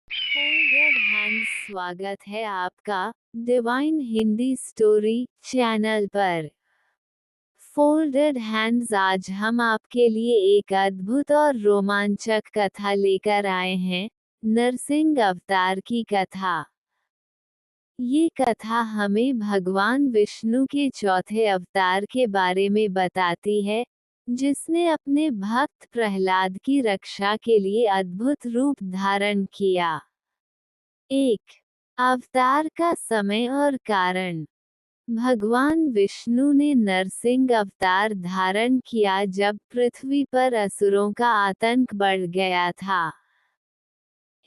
Good hands, स्वागत है आपका डिवाइन हिंदी स्टोरी चैनल पर। फोल्डेड हैंड्स, आज हम आपके लिए एक अद्भुत और रोमांचक कथा लेकर आए हैं, नरसिंह अवतार की कथा। ये कथा हमें भगवान विष्णु के चौथे अवतार के बारे में बताती है, जिसने अपने भक्त प्रहलाद की रक्षा के लिए अद्भुत रूप धारण किया। एक अवतार का समय और कारण। भगवान विष्णु ने नरसिंह अवतार धारण किया जब पृथ्वी पर असुरों का आतंक बढ़ गया था।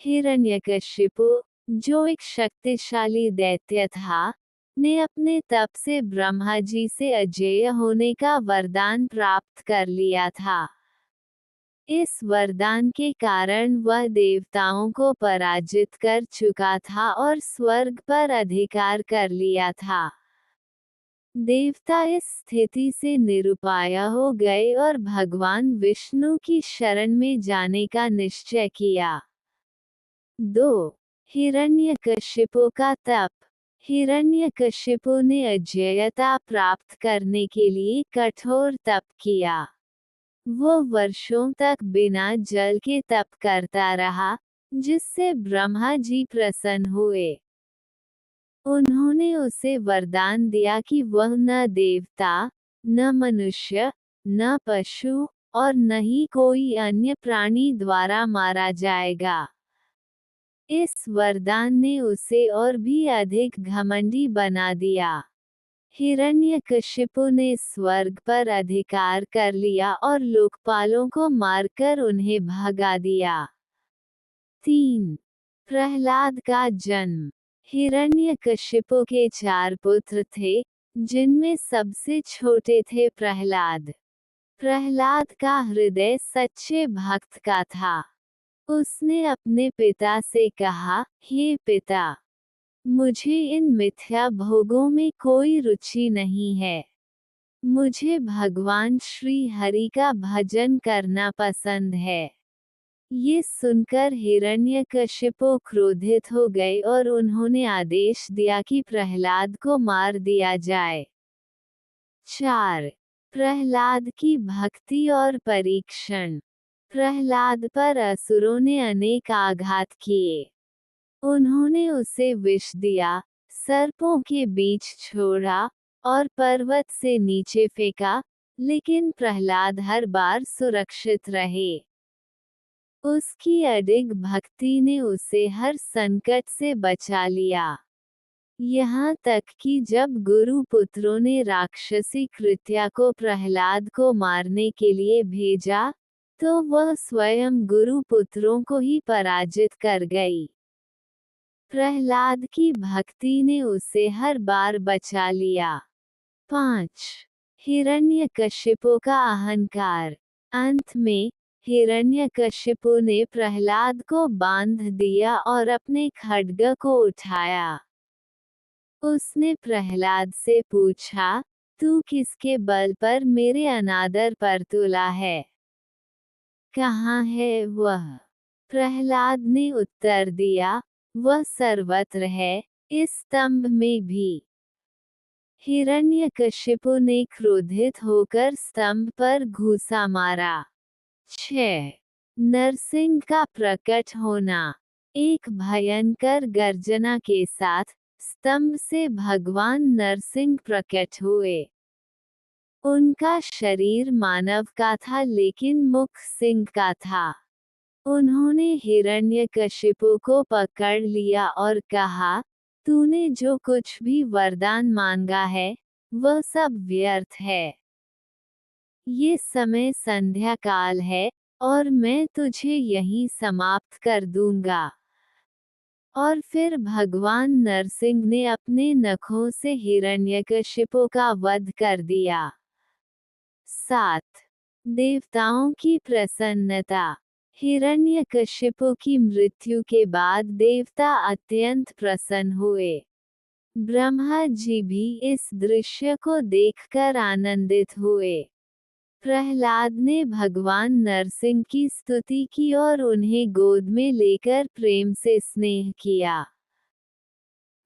हिरण्यकशिपु, जो एक शक्तिशाली दैत्य था, ने अपने तप से ब्रह्मा जी से अजेय होने का वरदान प्राप्त कर लिया था। इस वरदान के कारण वह देवताओं को पराजित कर चुका था और स्वर्ग पर अधिकार कर लिया था। देवता इस स्थिति से निरुपाय हो गए और भगवान विष्णु की शरण में जाने का निश्चय किया। 2. हिरण्यकशिपु का तप। हिरण्यकशिपु ने अजेयता प्राप्त करने के लिए कठोर तप किया। वो वर्षों तक बिना जल के तप करता रहा, जिससे ब्रह्मा जी प्रसन्न हुए। उन्होंने उसे वरदान दिया कि वह न देवता, न मनुष्य, न पशु और न ही कोई अन्य प्राणी द्वारा मारा जाएगा। इस वरदान ने उसे और भी अधिक घमंडी बना दिया। हिरण्यकशिपु ने स्वर्ग पर अधिकार कर लिया और लोकपालों को मारकर उन्हें भगा दिया। 3. प्रहलाद का जन्म। हिरण्यकशिपु के 4 पुत्र थे, जिनमें सबसे छोटे थे प्रहलाद। प्रहलाद का हृदय सच्चे भक्त का था। उसने अपने पिता से कहा, हे पिता, मुझे इन मिथ्या भोगों में कोई रुचि नहीं है। मुझे भगवान श्री हरि का भजन करना पसंद है। ये सुनकर हिरण्यकशिपु क्रोधित हो गए और उन्होंने आदेश दिया कि प्रहलाद को मार दिया जाए। 4. प्रहलाद की भक्ति और परीक्षण। प्रहलाद पर असुरों ने अनेक आघात किए। उन्होंने उसे विष दिया, सर्पों के बीच छोड़ा और पर्वत से नीचे फेंका, लेकिन प्रहलाद हर बार सुरक्षित रहे। उसकी अडिग भक्ति ने उसे हर संकट से बचा लिया। यहाँ तक कि जब गुरु पुत्रों ने राक्षसी कृत्या को प्रहलाद को मारने के लिए भेजा, तो वह स्वयं गुरु पुत्रों को ही पराजित कर गई। प्रहलाद की भक्ति ने उसे हर बार बचा लिया। 5. हिरण्यकशिपु का अहंकार। अंत में, हिरण्यकशिपु ने प्रहलाद को बांध दिया और अपने खड्ग को उठाया। उसने प्रहलाद से पूछा, तू किसके बल पर मेरे अनादर पर तुला है? कहाँ है वह? प्रहलाद ने उत्तर दिया, वह सर्वत्र है, इस स्तंभ में भी। हिरण्यकशिपु ने क्रोधित होकर स्तंभ पर घूंसा मारा। 6. नरसिंह का प्रकट होना। एक भयंकर गर्जना के साथ स्तंभ से भगवान नरसिंह प्रकट हुए। उनका शरीर मानव का था लेकिन मुख सिंह का था। उन्होंने हिरण्यकशिपु को पकड़ लिया और कहा, तूने जो कुछ भी वरदान मांगा है, वह सब व्यर्थ है। ये समय संध्या काल है, और मैं तुझे यहीं समाप्त कर दूंगा। और फिर भगवान नरसिंह ने अपने नखों से हिरण्यकशिपु का वध कर दिया। 7. देवताओं की प्रसन्नता। हिरण्यकशिपु की मृत्यु के बाद देवता अत्यंत प्रसन्न हुए। ब्रह्मा जी भी इस दृश्य को देखकर आनंदित हुए। प्रहलाद ने भगवान नरसिंह की स्तुति की और उन्हें गोद में लेकर प्रेम से स्नेह किया।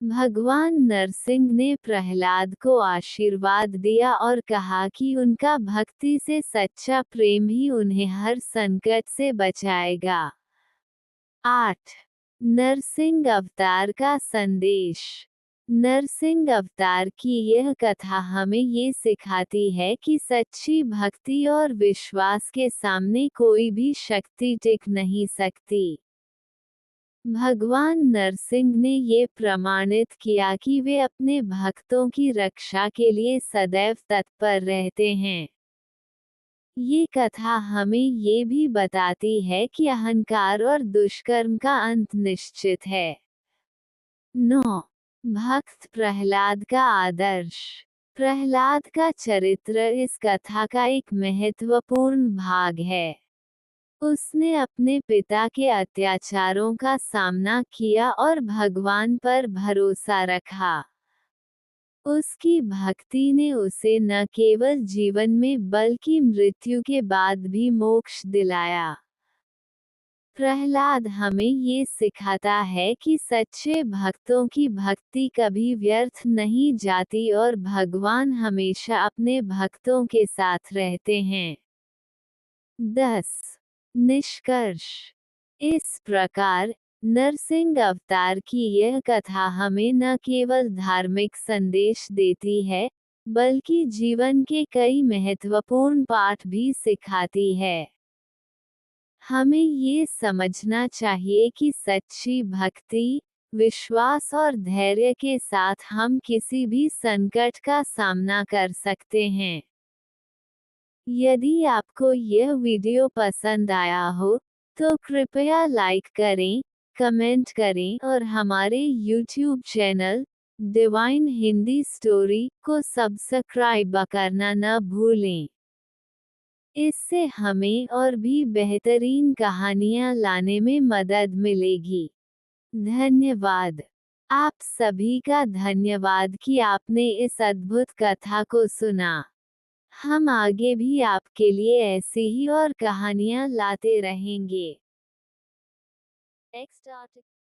भगवान नरसिंह ने प्रहलाद को आशीर्वाद दिया और कहा कि उनका भक्ति से सच्चा प्रेम ही उन्हें हर संकट से बचाएगा। 8. नरसिंह अवतार का संदेश। नरसिंह अवतार की यह कथा हमें ये सिखाती है कि सच्ची भक्ति और विश्वास के सामने कोई भी शक्ति टिक नहीं सकती। भगवान नरसिंह ने ये प्रमाणित किया कि वे अपने भक्तों की रक्षा के लिए सदैव तत्पर रहते हैं। ये कथा हमें ये भी बताती है कि अहंकार और दुष्कर्म का अंत निश्चित है। 9. भक्त प्रहलाद का आदर्श। प्रहलाद का चरित्र इस कथा का एक महत्वपूर्ण भाग है। उसने अपने पिता के अत्याचारों का सामना किया और भगवान पर भरोसा रखा। उसकी भक्ति ने उसे न केवल जीवन में बल्कि मृत्यु के बाद भी मोक्ष दिलाया। प्रहलाद हमें ये सिखाता है कि सच्चे भक्तों की भक्ति कभी व्यर्थ नहीं जाती और भगवान हमेशा अपने भक्तों के साथ रहते हैं। 10. निष्कर्ष। इस प्रकार नरसिंह अवतार की यह कथा हमें न केवल धार्मिक संदेश देती है, बल्कि जीवन के कई महत्वपूर्ण पाठ भी सिखाती है। हमें ये समझना चाहिए कि सच्ची भक्ति, विश्वास और धैर्य के साथ हम किसी भी संकट का सामना कर सकते हैं। यदि आपको यह वीडियो पसंद आया हो, तो कृपया लाइक करें, कमेंट करें और हमारे YouTube channel divine Hindi story को सब्सक्राइब करना न भूलें। इससे हमें और भी बेहतरीन कहानियाँ लाने में मदद मिलेगी। धन्यवाद। आप सभी का धन्यवाद कि आपने इस अद्भुत कथा को सुना। हम आगे भी आपके लिए ऐसी ही और कहानियाँ लाते रहेंगे। Next article.